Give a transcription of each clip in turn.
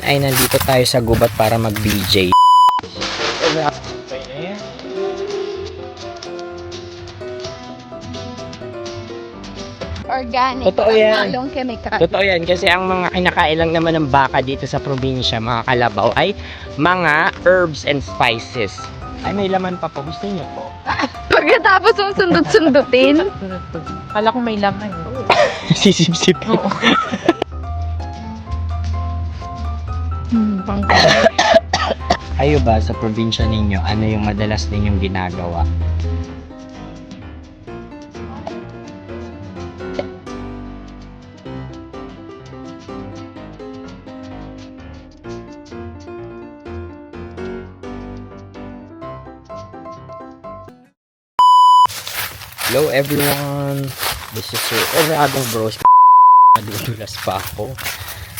ngayon ay nandito tayo sa gubat para mag-BJ. Organic. Totoo yan. Walang chemical. Totoo yan kasi ang mga kinakain lang naman ng baka dito sa probinsya, mga kalabaw, ay mga herbs and spices. Ay, may laman pa po. Gusto niyo po? Pagkatapos mong sundot-sundutin. Kala ko may laman. Sisip-sip. Kayo ba sa probinsya ninyo, ano yung madalas ninyong ginagawa? Hello everyone, this is your Uragong Broski. Nadudulas pa ako.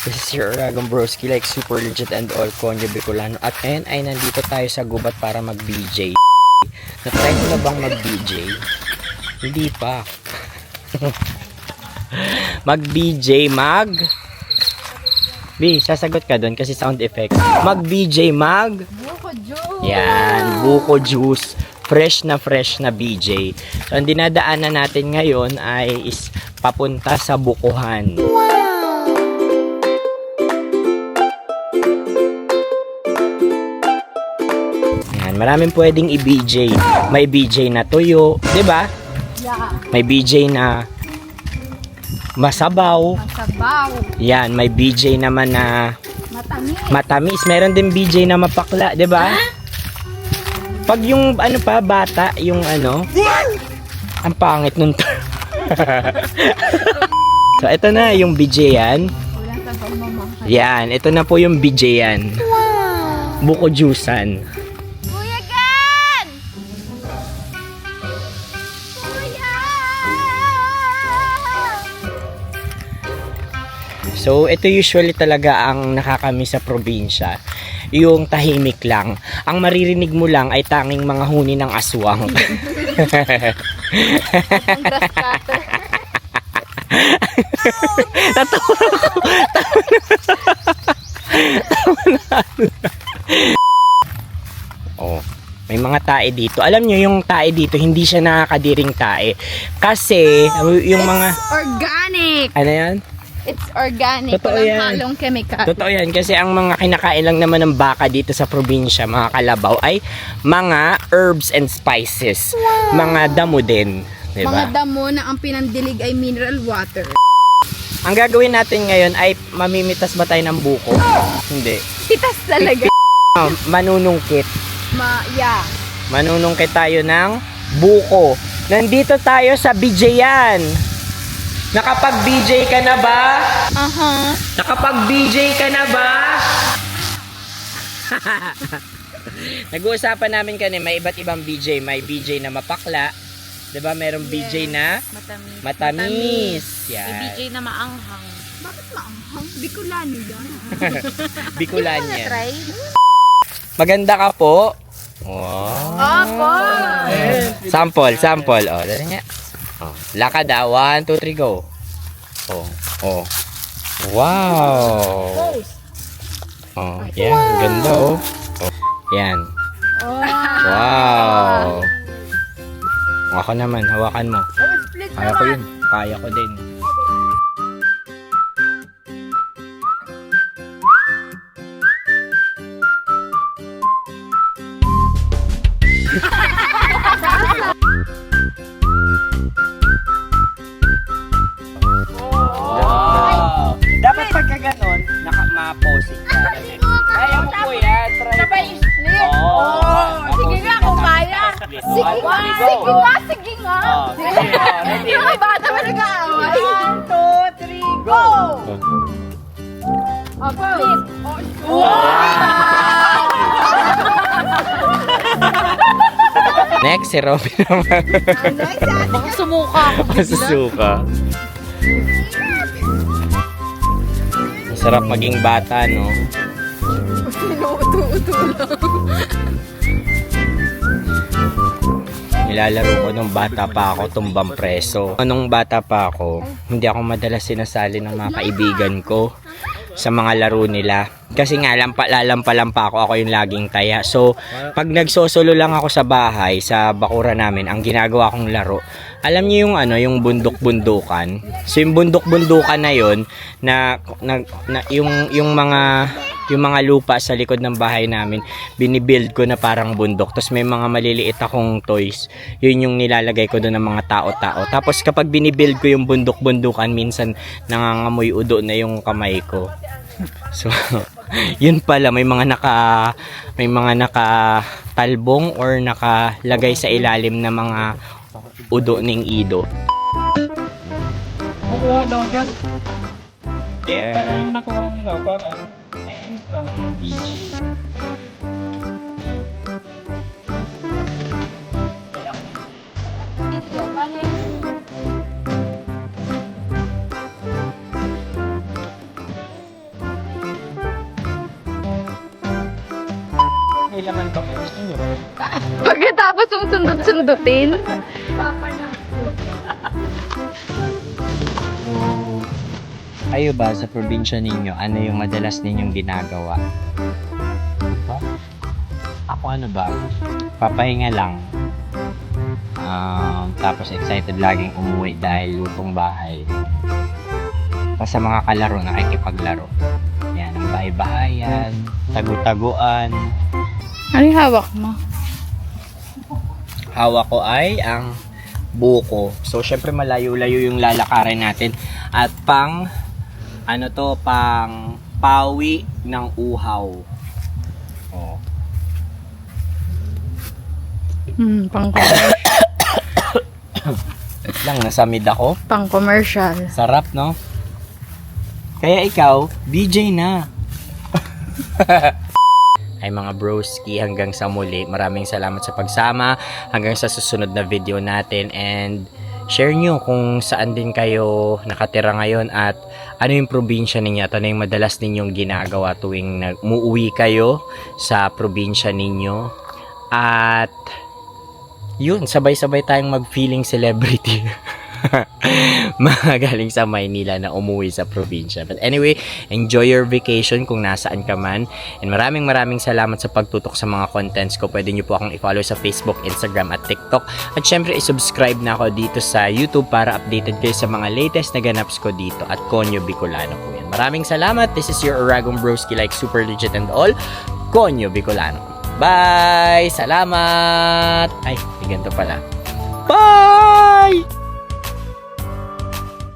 This is your Uragong Broski, like super legit and all Konyo Bicolano. At ngayon ay nandito tayo sa gubat para mag-BJ. Na-try mo na bang mag-BJ? Hindi pa. Mag-BJ, B, sasagot ka doon kasi sound effects. Mag-BJ, Buko juice. Yan, buko juice. Fresh na BJ. So, ang dinadaanan natin ngayon ay is papunta sa bukuhan. Yan, maraming pwedeng i-BJ. May BJ na tuyo, 'di ba? Yeah. May BJ na masabaw. Masabaw. Yan, may BJ naman na Matamis. matamis. Meron din BJ na mapakla, 'di ba? Pag yung ano pa bata, yung ano, ang pangit nun. So ito na yung BJ yan. Walang sabaw mamangkay. Yan, ito na po yung BJ yan. Buko juicean. Kuya Gan! Kuya! So ito usually talaga ang nakakamiss sa probinsya. Yung tahimik lang. Ang maririnig mo lang ay tanging mga huni ng aswang. Natawa ko. Oh, may mga tae dito. Alam nyo, yung tae dito, hindi siya nakakadiring tae. Kasi, yung mga... Organic! Ano yan? It's organic. Totoo Walang yan. halong chemical. Totoo yan kasi ang mga kinakain lang naman ng baka dito sa probinsya, mga kalabaw, ay mga herbs and spices. Mga damo din. Mga Diba? damo na ang pinandilig ay mineral water. Ang gagawin natin ngayon ay mamimitas ba tayo ng buko? Hindi. Pitas talaga. Manunungkit. Yeah. Manunungkit tayo ng buko. Nandito tayo sa Bijayan. Nakapag-BJ ka na ba? Aha. Nakapag-BJ ka na ba? Nag-uusapan namin kanina, may iba't ibang BJ. May BJ na mapakla. 'Di ba? Merong BJ na Matamis. matamis. Yan. May BJ na maanghang. Bakit maanghang? Bicolano yan. Bikulan yan. Try? Maganda ka po. Wow. Opo! Sample. Oh, dali nga. Oh, lakad ah. 1, 2, 3, go. Oh. Wow. Oh, yan. Ganda oh. Yan. Wow. Ako naman, hawakan mo. Split Kaya ko yun. Kaya ko din. Wow. Dapat pagka ganon, ma-posing ka. Kaya mo po yan. Try mo. split. Sige nga, kung kaya. Sige nga. Sige nga. Mga bata ba nag-aaway? 1, 2, 3, go! Split. Next, si Robin naman. Baka sumuka ako. Masusuka. Masarap maging bata, no? Inuuto-uto lang. Nilalaro ko nung bata pa ako, tumbang preso. Nung bata pa ako, hindi ako madalas sinasali ng mga kaibigan ko sa mga laro nila. Kasi nga, lalampa-lampa ako yung laging taya. So, pag nagsosolo lang ako sa bahay, sa bakura namin, ang ginagawa kong laro, alam niyo yung yung bundok-bundukan. So, yung bundok-bundukan na yun, yung mga lupa sa likod ng bahay namin, binibuild ko na parang bundok. Tapos may mga maliliit akong toys. Yun yung nilalagay ko doon ng mga tao-tao. Tapos kapag binibuild ko yung bundok-bundukan, minsan nangangamoy udo na yung kamay ko. So, yun pala, may mga nakatalbong or nakalagay sa ilalim na mga udo ng ido. Yeah. Pagkatapos yung sundot-sundutin. Kayo ba sa probinsya ninyo, ano yung madalas ninyong ginagawa? Ako ano ba? Papahinga lang. Tapos excited laging umuwi dahil lutong bahay. Tapos sa mga kalaro, nakikipaglaro. Yan, ang bahay-bahayan, tagu-taguan. Ano yung hawak mo? Hawak ko ay ang buko. So, syempre malayo-layo yung lalakarin natin. At pang pawi ng uhaw. Oh. Lang, nasamid ako. Pang commercial. Sarap, no? Kaya ikaw, DJ na. Ay mga broski, hanggang sa muli. Maraming salamat sa pagsama. Hanggang sa susunod na video natin. And share nyo kung saan din kayo nakatira ngayon at ano yung probinsya ninyo at ano yung madalas ninyong ginagawa tuwing umuwi kayo sa probinsya ninyo. At yun, sabay-sabay tayong mag-feeling celebrity. Mga galing sa Maynila na umuwi sa probinsya. But anyway, enjoy your vacation kung nasaan ka man. And maraming salamat sa pagtutok sa mga contents ko. Pwede nyo po akong i-follow sa Facebook, Instagram at TikTok. At syempre, i-subscribe na ako dito sa YouTube para updated kayo sa mga latest na ganaps ko dito. At Konyo Bicolano po yan. Maraming salamat. This is your Aragon Broski, like super legit and all. Konyo Bicolano. Bye! Salamat! Ay, may ganito pala. Bye!